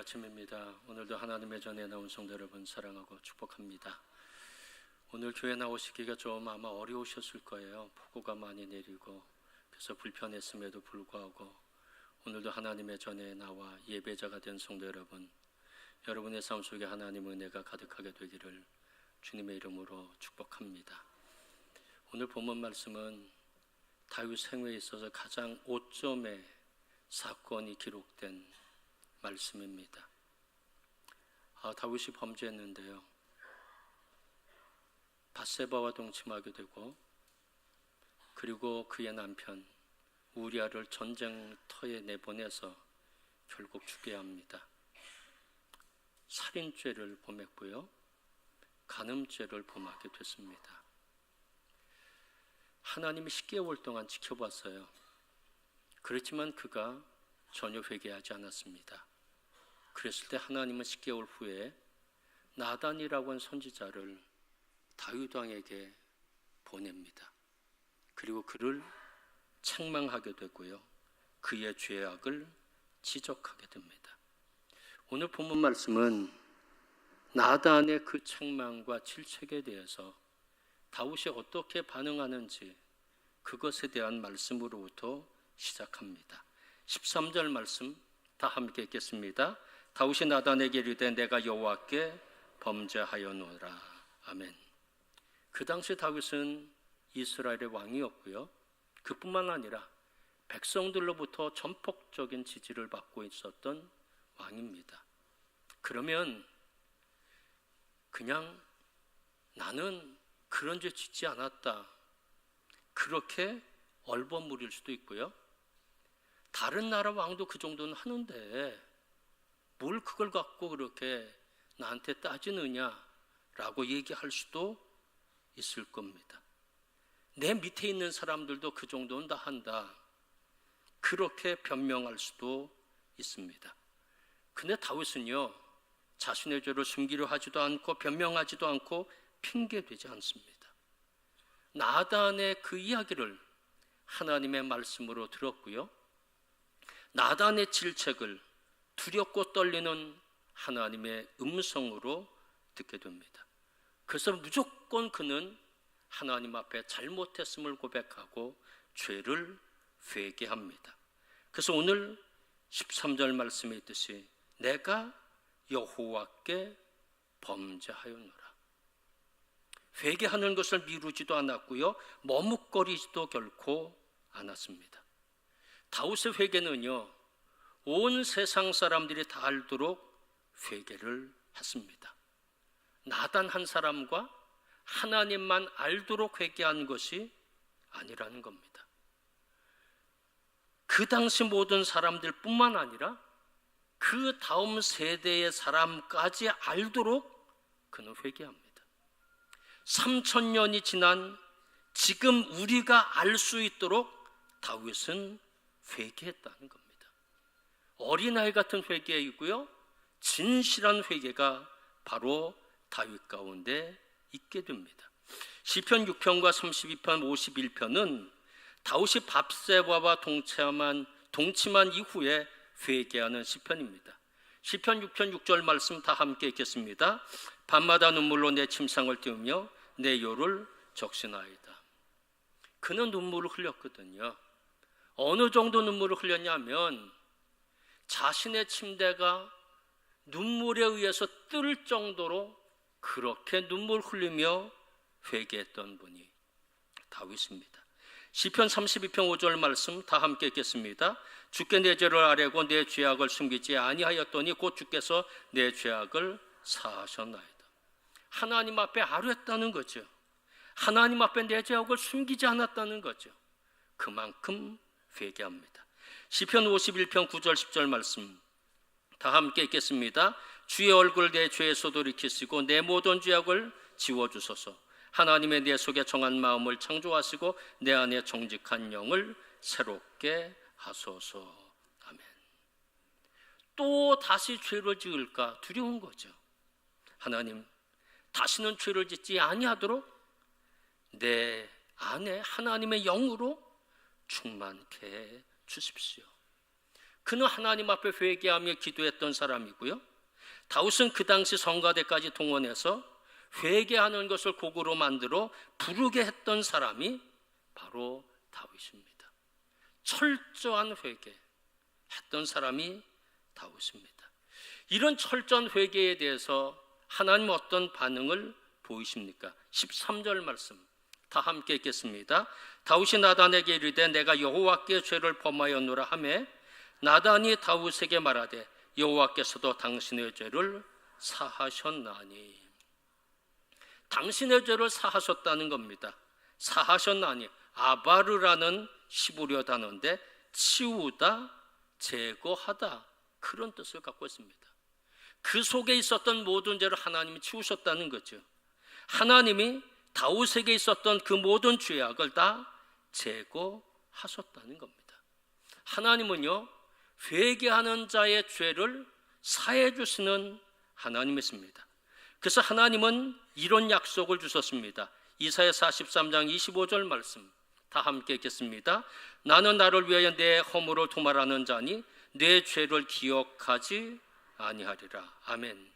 아침입니다. 오늘도 하나님의 전에 나온 성도 여러분 사랑하고 축복합니다. 오늘 교회 나오시기가 좀 아마 어려우셨을 거예요. 폭우가 많이 내리고 그래서 불편했음에도 불구하고 오늘도 하나님의 전에 나와 예배자가 된 성도 여러분, 여러분의 삶 속에 하나님의 은혜가 가득하게 되기를 주님의 이름으로 축복합니다. 오늘 본문 말씀은 다윗 생애에 있어서 가장 오점의 사건이 기록된 말씀입니다. 다윗이 범죄했는데요, 밧세바와 동침하게 되고 그리고 그의 남편 우리아를 전쟁터에 내보내서 결국 죽게 합니다. 살인죄를 범했고요, 간음죄를 범하게 됐습니다. 하나님이 10개월 동안 지켜봤어요. 그렇지만 그가 전혀 회개하지 않았습니다. 그랬을 때 하나님은 10개월 후에 나단이라고 하는 선지자를 다윗 왕에게 보냅니다. 그리고 그를 책망하게 되고요, 그의 죄악을 지적하게 됩니다. 오늘 본문 말씀은 나단의 그 책망과 질책에 대해서 다윗이 어떻게 반응하는지 그것에 대한 말씀으로부터 시작합니다. 13절 말씀 다 함께 읽겠습니다. 다윗이 나단에게 이르되 내가 여호와께 범죄하였노라. 아멘. 그 당시 다윗은 이스라엘의 왕이었고요, 그뿐만 아니라 백성들로부터 전폭적인 지지를 받고 있었던 왕입니다. 그러면 그냥 나는 그런 죄 짓지 않았다, 그렇게 얼버무릴 수도 있고요, 다른 나라 왕도 그 정도는 하는데 뭘 그걸 갖고 그렇게 나한테 따지느냐라고 얘기할 수도 있을 겁니다. 내 밑에 있는 사람들도 그 정도는 다 한다, 그렇게 변명할 수도 있습니다. 근데 다윗은요, 자신의 죄를 숨기려 하지도 않고 변명하지도 않고 핑계대지 않습니다. 나단의 그 이야기를 하나님의 말씀으로 들었고요, 나단의 질책을 두렵고 떨리는 하나님의 음성으로 듣게 됩니다. 그래서 무조건 그는 하나님 앞에 잘못했음을 고백하고 죄를 회개합니다. 그래서 오늘 13절 말씀에 있듯이 내가 여호와께 범죄하였노라. 회개하는 것을 미루지도 않았고요, 머뭇거리지도 결코 않았습니다. 다윗의 회개는요, 온 세상 사람들이 다 알도록 회개를 했습니다. 나단 한 사람과 하나님만 알도록 회개한 것이 아니라는 겁니다. 그 당시 모든 사람들 뿐만 아니라 그 다음 세대의 사람까지 알도록 그는 회개합니다. 3000년이 지난 지금 우리가 알 수 있도록 다윗은 회개했다는 겁니다. 어린아이 같은 회개이고요, 진실한 회개가 바로 다윗 가운데 있게 됩니다. 시편 6편과 32편, 51편은 다윗이 밧세바와 동침한 이후에 회개하는 시편입니다. 시편 6편 6절 말씀 다 함께 읽겠습니다. 밤마다 눈물로 내 침상을 띄우며 내 혀를 적시나이다. 그는 눈물을 흘렸거든요. 어느 정도 눈물을 흘렸냐면 자신의 침대가 눈물에 의해서 뜰 정도로 그렇게 눈물 흘리며 회개했던 분이 다윗입니다. 시편 32편 5절 말씀 다 함께 읽겠습니다. 주께 내 죄를 아뢰고 내 죄악을 숨기지 아니하였더니 곧 주께서 내 죄악을 사하셨나이다. 하나님 앞에 아뢰었다는 거죠. 하나님 앞에 내 죄악을 숨기지 않았다는 거죠. 그만큼 회개합니다. 시편 51편 9절 10절 말씀 다 함께 읽겠습니다. 주의 얼굴을 내 죄에서 돌이키시고 내 모든 죄악을 지워주소서. 하나님의 내 속에 정한 마음을 창조하시고 내 안에 정직한 영을 새롭게 하소서. 아멘. 또 다시 죄를 지을까 두려운 거죠. 하나님, 다시는 죄를 짓지 아니하도록 내 안에 하나님의 영으로 충만케 해 주십시오. 그는 하나님 앞에 회개하며 기도했던 사람이고요. 다윗은 그 당시 성가대까지 동원해서 회개하는 것을 곡으로 만들어 부르게 했던 사람이 바로 다윗입니다. 철저한 회개했던 사람이 다윗입니다. 이런 철저한 회개에 대해서 하나님 어떤 반응을 보이십니까? 13절 말씀 다 함께 읽겠습니다. 다윗이 나단에게 이르되 내가 여호와께 죄를 범하였노라 하매 나단이 다윗에게 말하되 여호와께서도 당신의 죄를 사하셨나니. 당신의 죄를 사하셨다는 겁니다. 사하셨나니 아바르라는 시브리어 단어인데 치우다, 제거하다 그런 뜻을 갖고 있습니다. 그 속에 있었던 모든 죄를 하나님이 치우셨다는 거죠. 하나님이 다윗에게 있었던 그 모든 죄악을 다 제거하셨다는 겁니다. 하나님은요, 회개하는 자의 죄를 사해 주시는 하나님이십니다. 그래서 하나님은 이런 약속을 주셨습니다. 이사야 43장 25절 말씀 다 함께 읽겠습니다. 나는 나를 위하여 내 허물을 도말하는 자니 내 죄를 기억하지 아니하리라. 아멘.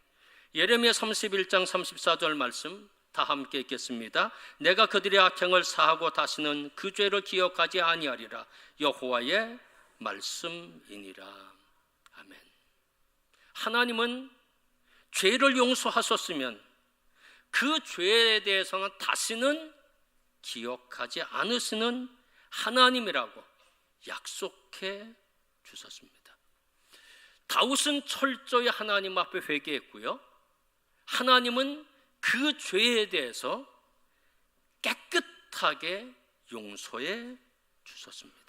예레미야 31장 34절 말씀 다 함께 읽겠습니다. 내가 그들의 악행을 사하고 다시는 그 죄를 기억하지 아니하리라. 여호와의 말씀이니라. 아멘. 하나님은 죄를 용서하셨으면 그 죄에 대해서는 다시는 기억하지 않으시는 하나님이라고 약속해 주셨습니다. 다윗은 철저히 하나님 앞에 회개했고요. 하나님은 그 죄에 대해서 깨끗하게 용서해 주셨습니다.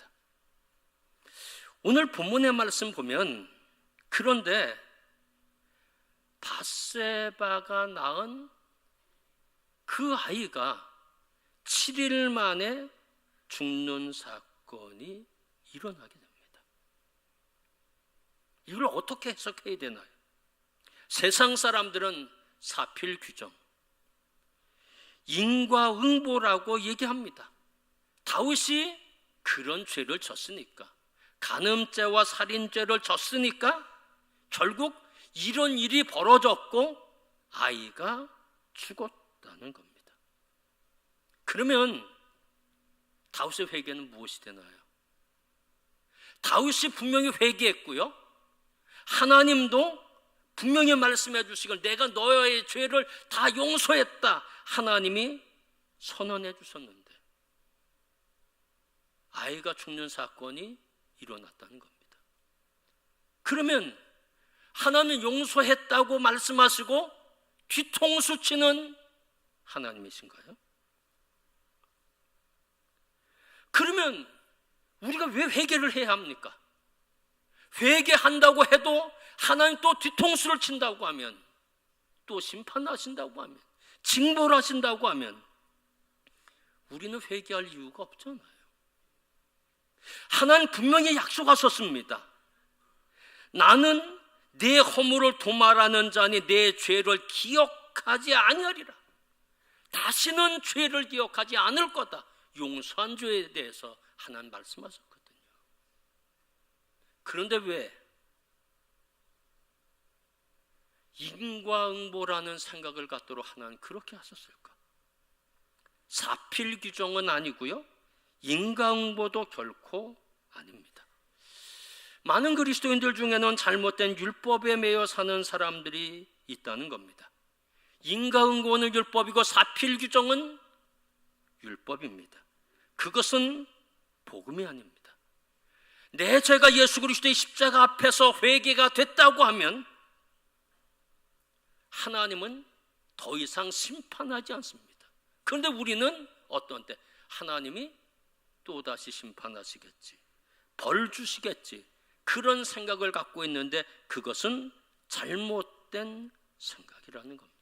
오늘 본문의 말씀 보면 그런데 밧세바가 낳은 그 아이가 7일 만에 죽는 사건이 일어나게 됩니다. 이걸 어떻게 해석해야 되나요? 세상 사람들은 사필 규정, 인과응보라고 얘기합니다. 다윗이 그런 죄를 졌으니까, 간음죄와 살인죄를 졌으니까 결국 이런 일이 벌어졌고 아이가 죽었다는 겁니다. 그러면 다윗의 회개는 무엇이 되나요? 다윗이 분명히 회개했고요, 하나님도 분명히 말씀해 주시길 내가 너의 죄를 다 용서했다 하나님이 선언해 주셨는데 아이가 죽는 사건이 일어났다는 겁니다. 그러면 하나님 용서했다고 말씀하시고 뒤통수 치는 하나님이신가요? 그러면 우리가 왜 회개를 해야 합니까? 회개한다고 해도 하나님 또 뒤통수를 친다고 하면, 또 심판하신다고 하면, 징벌 하신다고 하면 우리는 회개할 이유가 없잖아요. 하나님 분명히 약속하셨습니다. 나는 내 허물을 도말하는 자니 내 죄를 기억하지 아니하리라. 다시는 죄를 기억하지 않을 거다. 용서한 죄에 대해서 하나님 말씀하셨거든요. 그런데 왜 인과응보라는 생각을 갖도록 하나님 그렇게 하셨을까? 사필 규정은 아니고요, 인과응보도 결코 아닙니다. 많은 그리스도인들 중에는 잘못된 율법에 매여 사는 사람들이 있다는 겁니다. 인과응보는 율법이고 사필 규정은 율법입니다. 그것은 복음이 아닙니다. 내 죄가 예수 그리스도의 십자가 앞에서 회개가 됐다고 하면 하나님은 더 이상 심판하지 않습니다. 그런데 우리는 어떤 때 하나님이 또다시 심판하시겠지, 벌 주시겠지, 그런 생각을 갖고 있는데 그것은 잘못된 생각이라는 겁니다.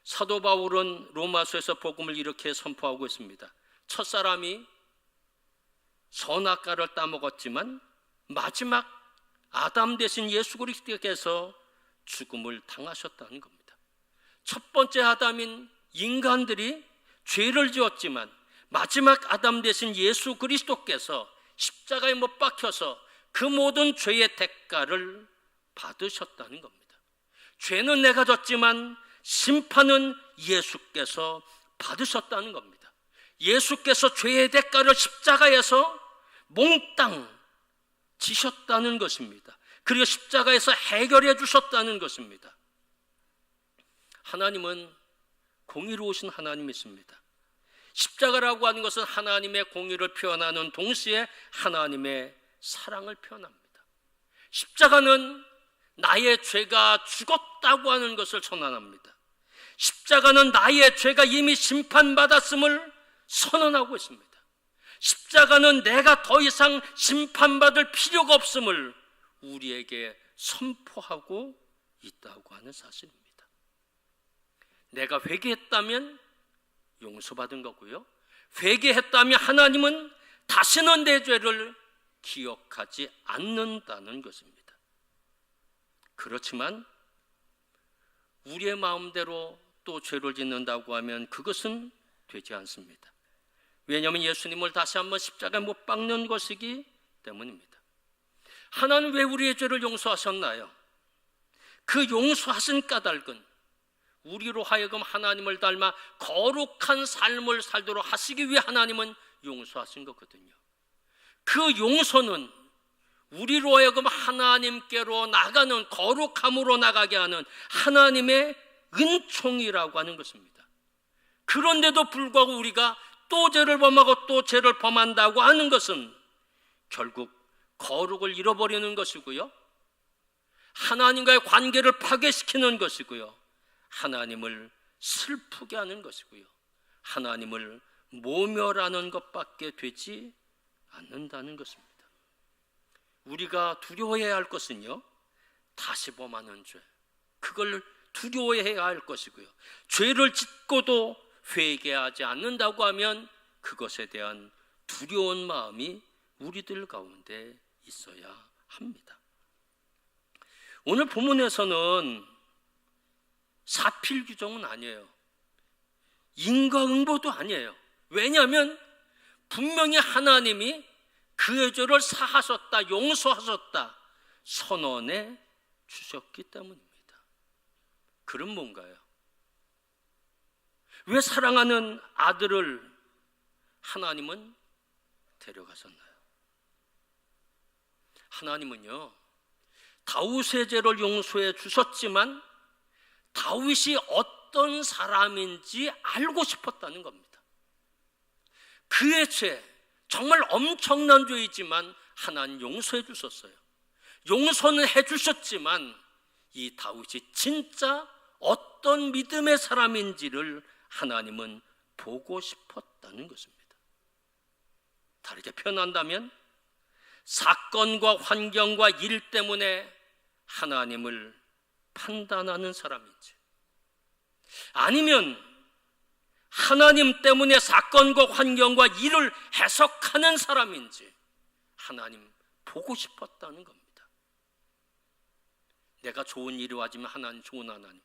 사도 바울은 로마서에서 복음을 이렇게 선포하고 있습니다. 첫사람이 선악과를 따먹었지만 마지막 아담 대신 예수 그리스도께서 죽음을 당하셨다는 겁니다. 첫 번째 아담인 인간들이 죄를 지었지만 마지막 아담 대신 예수 그리스도께서 십자가에 못 박혀서 그 모든 죄의 대가를 받으셨다는 겁니다. 죄는 내가 졌지만 심판은 예수께서 받으셨다는 겁니다. 예수께서 죄의 대가를 십자가에서 몽땅 지셨다는 것입니다. 그리고 십자가에서 해결해 주셨다는 것입니다. 하나님은 공의로우신 하나님이십니다. 십자가라고 하는 것은 하나님의 공의를 표현하는 동시에 하나님의 사랑을 표현합니다. 십자가는 나의 죄가 죽었다고 하는 것을 선언합니다. 십자가는 나의 죄가 이미 심판받았음을 선언하고 있습니다. 십자가는 내가 더 이상 심판받을 필요가 없음을 우리에게 선포하고 있다고 하는 사실입니다. 내가 회개했다면 용서받은 거고요, 회개했다면 하나님은 다시는 내 죄를 기억하지 않는다는 것입니다. 그렇지만 우리의 마음대로 또 죄를 짓는다고 하면 그것은 되지 않습니다. 왜냐하면 예수님을 다시 한번 십자가에 못 박는 것이기 때문입니다. 하나님 왜 우리의 죄를 용서하셨나요? 그 용서하신 까닭은 우리로 하여금 하나님을 닮아 거룩한 삶을 살도록 하시기 위해 하나님은 용서하신 거거든요. 그 용서는 우리로 하여금 하나님께로 나가는, 거룩함으로 나가게 하는 하나님의 은총이라고 하는 것입니다. 그런데도 불구하고 우리가 또 죄를 범하고 또 죄를 범한다고 하는 것은 결국 거룩을 잃어버리는 것이고요, 하나님과의 관계를 파괴시키는 것이고요, 하나님을 슬프게 하는 것이고요, 하나님을 모멸하는 것밖에 되지 않는다는 것입니다. 우리가 두려워해야 할 것은요, 다시 범하는 죄, 그걸 두려워해야 할 것이고요, 죄를 짓고도 회개하지 않는다고 하면 그것에 대한 두려운 마음이 우리들 가운데 있어야 합니다. 오늘 본문에서는 사필 규정은 아니에요. 인과응보도 아니에요. 왜냐하면 분명히 하나님이 그의 죄를 사하셨다, 용서하셨다 선언해 주셨기 때문입니다. 그럼 뭔가요? 왜 사랑하는 아들을 하나님은 데려가셨나요? 하나님은요, 다윗의 죄를 용서해 주셨지만 다윗이 어떤 사람인지 알고 싶었다는 겁니다. 그의 죄, 정말 엄청난 죄이지만 하나님 용서해 주셨어요. 용서는 해 주셨지만 이 다윗이 진짜 어떤 믿음의 사람인지를 하나님은 보고 싶었다는 것입니다. 다르게 표현한다면 사건과 환경과 일 때문에 하나님을 판단하는 사람인지, 아니면 하나님 때문에 사건과 환경과 일을 해석하는 사람인지 하나님 보고 싶었다는 겁니다. 내가 좋은 일이 와지면 하나님 좋은 하나님,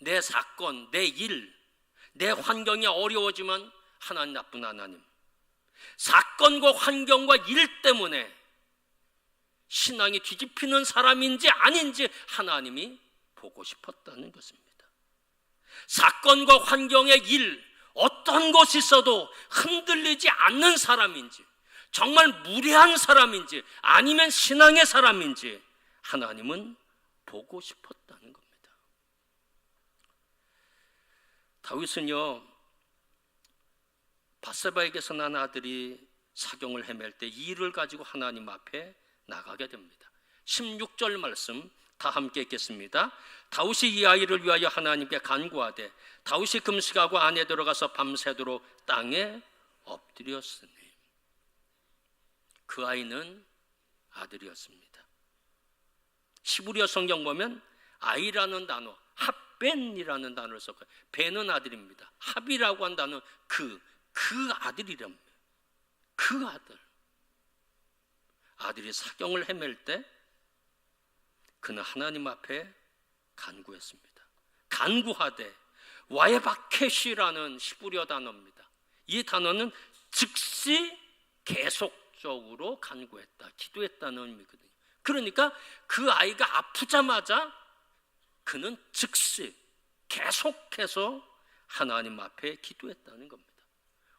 내 사건, 내 일, 내 환경이 어려워지면 하나님 나쁜 하나님, 사건과 환경과 일 때문에 신앙이 뒤집히는 사람인지 아닌지 하나님이 보고 싶었다는 것입니다. 사건과 환경의 일, 어떤 것이 있어도 흔들리지 않는 사람인지, 정말 무례한 사람인지 아니면 신앙의 사람인지 하나님은 보고 싶었다는 겁니다. 다윗은요, 밧세바에게서 난 아들이 사경을 헤맬 때 이 일을 가지고 하나님 앞에 나가게 됩니다. 16절 말씀 다 함께 읽겠습니다. 다윗이 이 아이를 위하여 하나님께 간구하되 다윗이 금식하고 안에 들어가서 밤새도록 땅에 엎드렸으니, 그 아이는 아들이었습니다. 히브리어 성경 보면 아이라는 단어, 합벤이라는 단어를 썼고요. 벤은 아들입니다. 합이라고 한 단어, 그 아들이랍니다. 그 아들이 사경을 헤맬 때 그는 하나님 앞에 간구했습니다. 간구하되, 와에바켓이라는 히브리어 단어입니다. 이 단어는 즉시 계속 계속적으로 간구했다, 기도했다는 의미거든요. 그러니까 그 아이가 아프자마자 그는 즉시 계속해서 하나님 앞에 기도했다는 겁니다.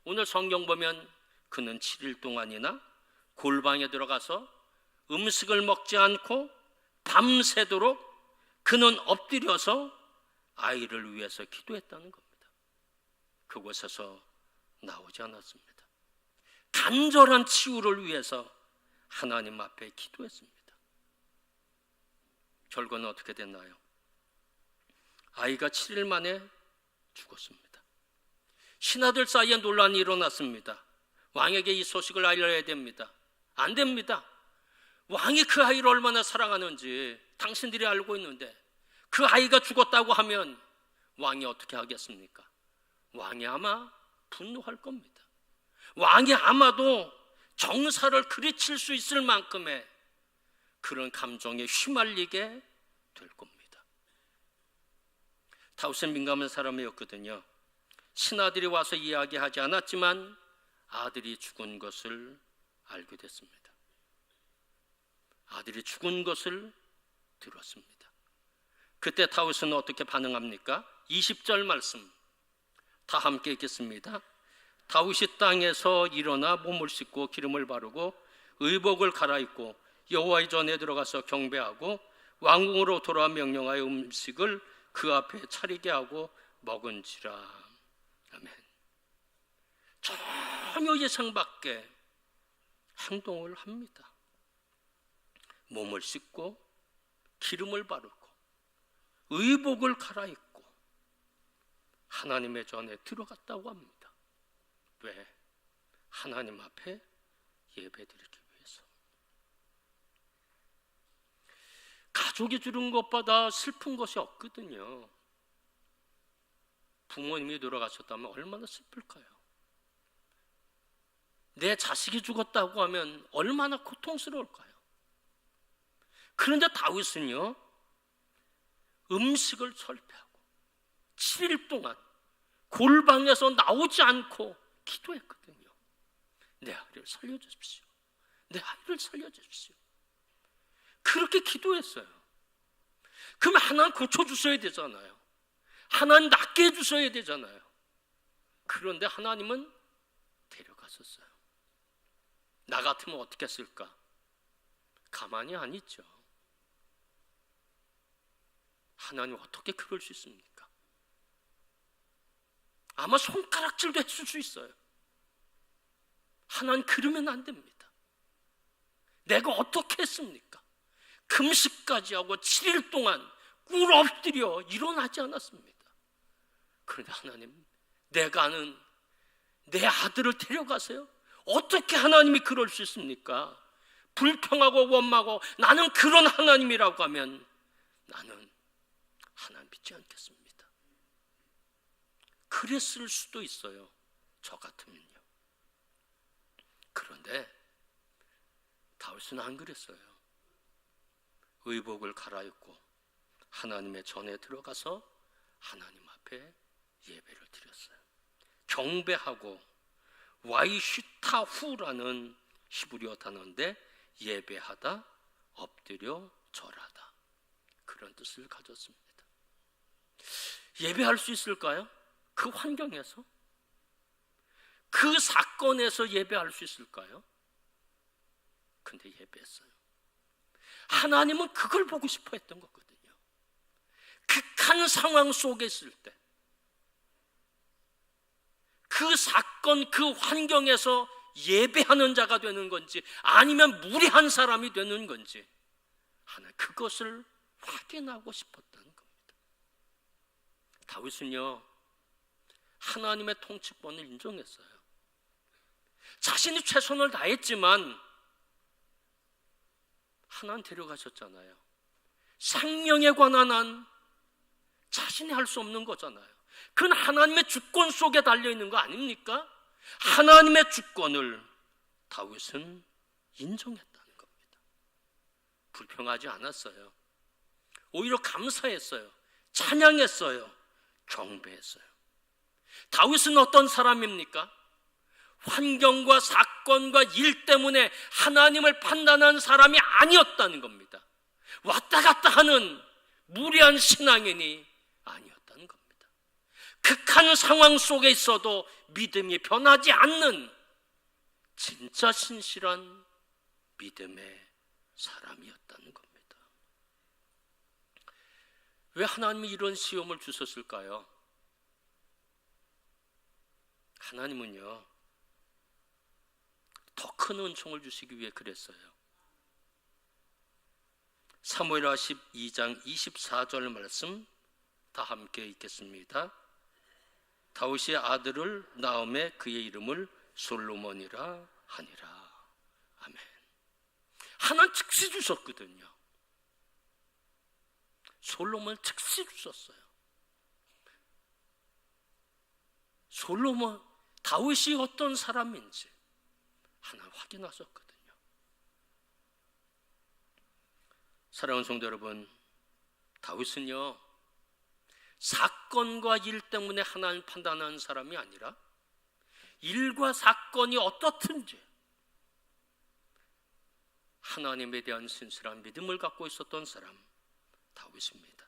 오늘 성경 보면 그는 7일 동안이나 골방에 들어가서 음식을 먹지 않고 밤새도록 그는 엎드려서 아이를 위해서 기도했다는 겁니다. 그곳에서 나오지 않았습니다. 간절한 치유를 위해서 하나님 앞에 기도했습니다. 결과는 어떻게 됐나요? 아이가 7일 만에 죽었습니다. 신하들 사이에 논란이 일어났습니다. 왕에게 이 소식을 알려야 됩니다. 안 됩니다. 왕이 그 아이를 얼마나 사랑하는지 당신들이 알고 있는데 그 아이가 죽었다고 하면 왕이 어떻게 하겠습니까? 왕이 아마 분노할 겁니다. 왕이 아마도 정사를 그르칠 수 있을 만큼의 그런 감정에 휘말리게 될 겁니다. 다윗은 민감한 사람이었거든요. 신하들이 와서 이야기하지 않았지만 아들이 죽은 것을 알게 됐습니다. 아들이 죽은 것을 들었습니다. 그때 다윗은 어떻게 반응합니까? 20절 말씀 다 함께 읽겠습니다. 다윗이 땅에서 일어나 몸을 씻고 기름을 바르고 의복을 갈아입고 여호와의 전에 들어가서 경배하고 왕궁으로 돌아와 명령하여 음식을 그 앞에 차리게 하고 먹은지라. 아멘. 전혀 예상 밖의 행동을 합니다. 몸을 씻고 기름을 바르고 의복을 갈아입고 하나님의 전에 들어갔다고 합니다. 왜? 하나님 앞에 예배드리기 위해서. 가족이 죽은 것보다 슬픈 것이 없거든요. 부모님이 돌아가셨다면 얼마나 슬플까요? 내 자식이 죽었다고 하면 얼마나 고통스러울까요? 그런데 다윗은요, 음식을 철폐하고 7일 동안 골방에서 나오지 않고 기도했거든요. 내 아이를 살려주십시오. 내 아이를 살려주십시오. 그렇게 기도했어요. 그럼 하나님 고쳐주셔야 되잖아요. 하나님 낫게 해주셔야 되잖아요. 그런데 하나님은 데려갔었어요. 나 같으면 어떻게 했을까? 가만히 안 있죠. 하나님 어떻게 그럴 수 있습니까? 아마 손가락질도 했을 수 있어요. 하나님 그러면 안 됩니다. 내가 어떻게 했습니까? 금식까지 하고 7일 동안 꿇 엎드려 일어나지 않았습니다. 그런데 하나님, 내가 아는 내 아들을 데려가세요? 어떻게 하나님이 그럴 수 있습니까? 불평하고 원망하고 나는 그런 하나님이라고 하면 나는 하나님 믿지 않겠습니다. 그랬을 수도 있어요. 저 같으면요. 그런데 다윗은 안 그랬어요. 의복을 갈아입고 하나님의 전에 들어가서 하나님 앞에 예배를 드렸어요. 경배하고 와이슈타후라는 히브리어 단어인데 예배하다, 엎드려 절하다, 그런 뜻을 가졌습니다. 예배할 수 있을까요? 그 환경에서? 그 사건에서 예배할 수 있을까요? 근데 예배했어요. 하나님은 그걸 보고 싶어 했던 거거든요. 극한 상황 속에 있을 때 그 사건, 그 환경에서 예배하는 자가 되는 건지 아니면 무례한 사람이 되는 건지 하나 그것을 확인하고 싶었다는 겁니다. 다윗은요, 하나님의 통치권을 인정했어요. 자신이 최선을 다했지만 하나님 데려가셨잖아요. 생명에 관한 한 자신이 할 수 없는 거잖아요. 그건 하나님의 주권 속에 달려있는 거 아닙니까? 하나님의 주권을 다윗은 인정했다는 겁니다. 불평하지 않았어요. 오히려 감사했어요. 찬양했어요. 경배했어요. 다윗은 어떤 사람입니까? 환경과 사건과 일 때문에 하나님을 판단한 사람이 아니었다는 겁니다. 왔다 갔다 하는 무리한 신앙인이 아니었다는 겁니다. 극한 상황 속에 있어도 믿음이 변하지 않는 진짜 신실한 믿음의 사람이었다는 겁니다. 왜 하나님이 이런 시험을 주셨을까요? 하나님은요, 더 큰 은총을 주시기 위해 그랬어요. 사무엘하 12장 24절 말씀 다 함께 읽겠습니다. 다윗의 아들을 낳음에 그의 이름을 솔로몬이라 하니라. 아멘. 하나는 즉시 주셨거든요. 솔로몬을 즉시 주셨어요. 솔로몬, 다윗이 어떤 사람인지 하나는 확인하셨거든요. 사랑하는 성도 여러분, 다윗은요, 사건과 일 때문에 하나님 판단하는 사람이 아니라 일과 사건이 어떻든지 하나님에 대한 신실한 믿음을 갖고 있었던 사람, 다윗입니다.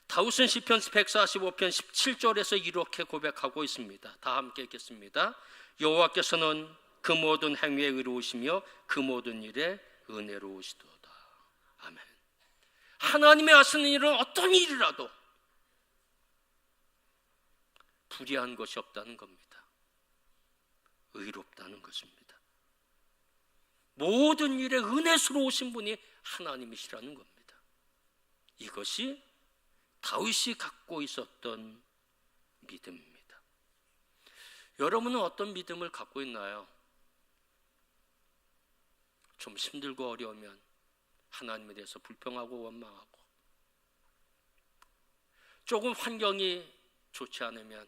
다윗은 시편 145편 17절에서 이렇게 고백하고 있습니다. 다 함께 읽겠습니다. 여호와께서는 그 모든 행위에 의로우시며 그 모든 일에 은혜로우시도다. 아멘. 하나님의 하시는 일은 어떤 일이라도 불의한 것이 없다는 겁니다. 의롭다는 것입니다. 모든 일에 은혜스러우신 분이 하나님이시라는 겁니다. 이것이 다윗이 갖고 있었던 믿음입니다. 여러분은 어떤 믿음을 갖고 있나요? 좀 힘들고 어려우면 하나님에 대해서 불평하고 원망하고, 조금 환경이 좋지 않으면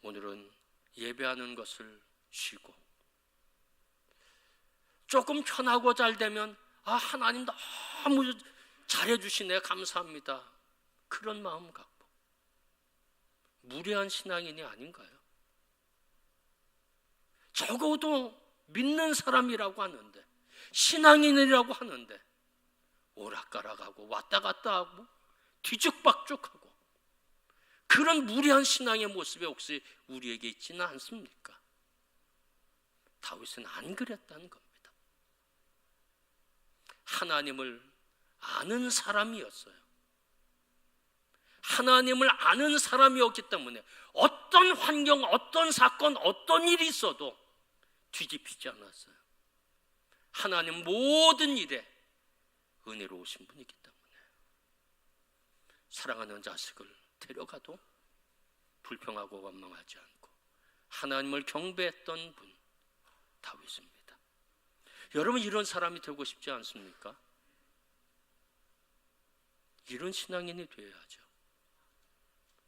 오늘은 예배하는 것을 쉬고, 조금 편하고 잘 되면 하나님 너무 잘해주시네, 감사합니다, 그런 마음 갖고 무례한 신앙인이 아닌가요? 적어도 믿는 사람이라고 하는데, 신앙인이라고 하는데 오락가락하고 왔다 갔다 하고 뒤죽박죽하고 그런 무례한 신앙의 모습이 혹시 우리에게 있지는 않습니까? 다윗은 안 그랬다는 겁니다. 하나님을 아는 사람이었어요. 하나님을 아는 사람이었기 때문에 어떤 환경, 어떤 사건, 어떤 일이 있어도 뒤집히지 않았어요. 하나님 모든 일에 은혜로우신 분이기 때문에 사랑하는 자식을 데려가도 불평하고 원망하지 않고 하나님을 경배했던 분, 다윗입니다. 여러분, 이런 사람이 되고 싶지 않습니까? 이런 신앙인이 되어야죠.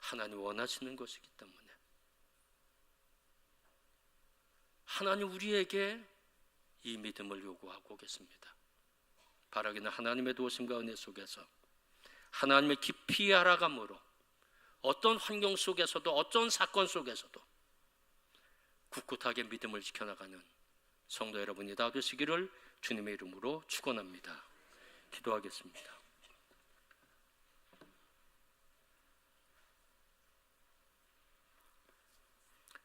하나님 원하시는 것이기 때문에. 하나님 우리에게 이 믿음을 요구하고 계십니다. 바라기는 하나님의 도우심과 은혜 속에서 하나님의 깊이 알아감으로 어떤 환경 속에서도 어떤 사건 속에서도 굳굳하게 믿음을 지켜나가는 성도 여러분이 다 되시기를 주님의 이름으로 축원합니다. 기도하겠습니다.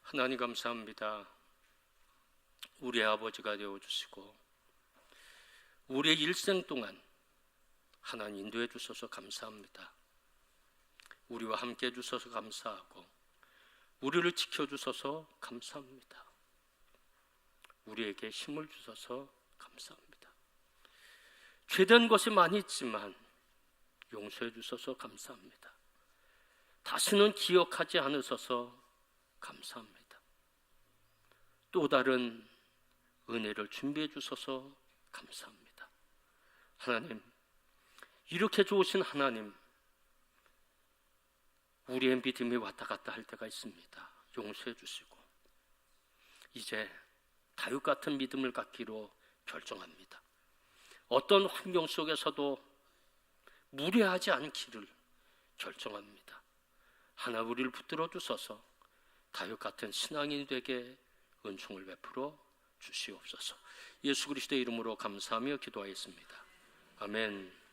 하나님 감사합니다. 우리의 아버지가 되어주시고 우리의 일생 동안 하나님 인도해 주셔서 감사합니다. 우리와 함께 해주셔서 감사하고 우리를 지켜주셔서 감사합니다. 우리에게 힘을 주셔서 감사합니다. 죄된 것이 많이 있지만 용서해 주셔서 감사합니다. 다시는 기억하지 않으셔서 감사합니다. 또 다른 은혜를 준비해 주셔서 감사합니다. 하나님, 이렇게 좋으신 하나님, 우리의 믿음이 왔다 갔다 할 때가 있습니다. 용서해 주시고 이제 다윗 같은 믿음을 갖기로 결정합니다. 어떤 환경 속에서도 무례하지 않기를 결정합니다. 하나 우리를 붙들어 주셔서 다윗 같은 신앙인이 되게 은총을 베풀어 주시옵소서. 예수 그리스도의 이름으로 감사하며 기도하였습니다. 아멘.